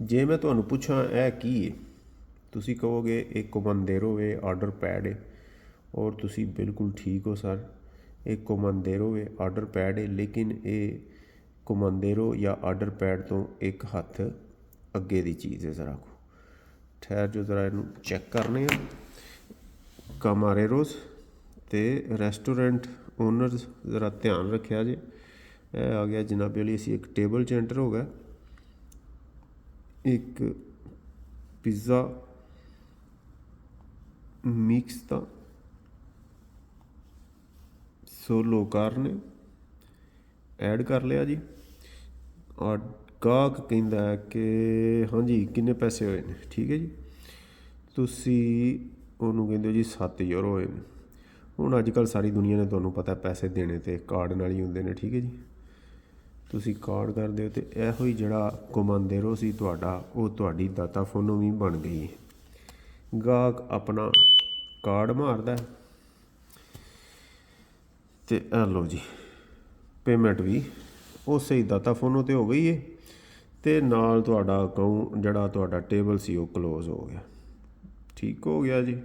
ਜੇ ਮੈਂ ਤੁਹਾਨੂੰ ਪੁੱਛਾਂ ਇਹ ਕੀ ਹੈ, ਤੁਸੀਂ ਕਹੋਗੇ ਇਹ ਕਮਾਂਦੇਰੋ ਹੈ, ਆਰਡਰ ਪੈਡ ਹੈ। ਔਰ ਤੁਸੀਂ ਬਿਲਕੁਲ ਠੀਕ ਹੋ ਸਰ, ਇਹ ਕਮਾਂਦੇਰੋ ਹੈ, ਆਰਡਰ ਪੈਡ ਹੈ। ਲੇਕਿਨ ਇਹ ਕਮਾਂਦੇਰੋ ਜਾਂ ਆਰਡਰ ਪੈਡ ਤੋਂ ਇੱਕ ਹੱਥ ਅੱਗੇ ਦੀ ਚੀਜ਼ ਹੈ। ਜ਼ਰਾ ਠਹਿਰ ਜੋ, ਜ਼ਰਾ ਇਹਨੂੰ ਚੈੱਕ ਕਰਨੇ ਆ। ਕਮਾਰੇਰੋਸ ਅਤੇ ਰੈਸਟੋਰੈਂਟ ਓਨਰਸ ਜ਼ਰਾ ਧਿਆਨ ਰੱਖਿਆ ਜੇ। ਇਹ ਆ ਗਿਆ ਜਨਾਬੇ ਵਾਲੀ, ਅਸੀਂ ਇੱਕ ਟੇਬਲ 'ਚ ਐਂਟਰ ਹੋ ਗਿਆ। ਇੱਕ ਪਿੱਜ਼ਾ ਮਿਕਸ ਦਾ ਸੋਲੋ ਕਾਰਨੇ ਐਡ ਕਰ ਲਿਆ ਜੀ। ਔਰ ਗਾਹਕ ਕਹਿੰਦਾ ਹੈ ਕਿ ਹਾਂਜੀ ਕਿੰਨੇ ਪੈਸੇ ਹੋਏ ਨੇ, ਠੀਕ ਹੈ ਜੀ। ਤੁਸੀਂ ਉਹਨੂੰ ਕਹਿੰਦੇ ਹੋ ਜੀ 7 ਯੂਰੋ ਹੋਏ ਨੇ। ਹੁਣ ਅੱਜ ਕੱਲ੍ਹ ਸਾਰੀ ਦੁਨੀਆ ਨੇ ਤੁਹਾਨੂੰ ਪਤਾ ਪੈਸੇ ਦੇਣੇ ਤਾਂ ਕਾਰਡ ਨਾਲ ਹੀ ਹੁੰਦੇ ਨੇ, ਠੀਕ ਹੈ ਜੀ। ਤੁਸੀਂ ਕਾਰਡ ਕਰ ਦਿਓ ਅਤੇ ਇਹੋ ਹੀ ਜਿਹੜਾ ਕਮਾਂਦੇਰੋ ਸੀ ਤੁਹਾਡਾ, ਉਹ ਤੁਹਾਡੀ ਦਾਤਾ ਫੋਨੋ ਵੀ ਬਣ ਗਈ ਹੈ। ਗਾਹਕ ਆਪਣਾ ਕਾਰਡ ਮਾਰਦਾ ਅਤੇ ਇਹ ਲਓ ਜੀ, ਪੇਮੈਂਟ ਵੀ ਉਸੇ ਹੀ ਦਾਤਾ ਫੋਨੋ 'ਤੇ ਹੋ ਗਈ ਹੈ। ਅਤੇ ਨਾਲ ਤੁਹਾਡਾ ਅਕਾਊਂਟ ਜਿਹੜਾ ਤੁਹਾਡਾ ਟੇਬਲ ਸੀ ਉਹ ਕਲੋਜ਼ ਹੋ ਗਿਆ। ਠੀਕ ਹੋ ਗਿਆ ਜੀ।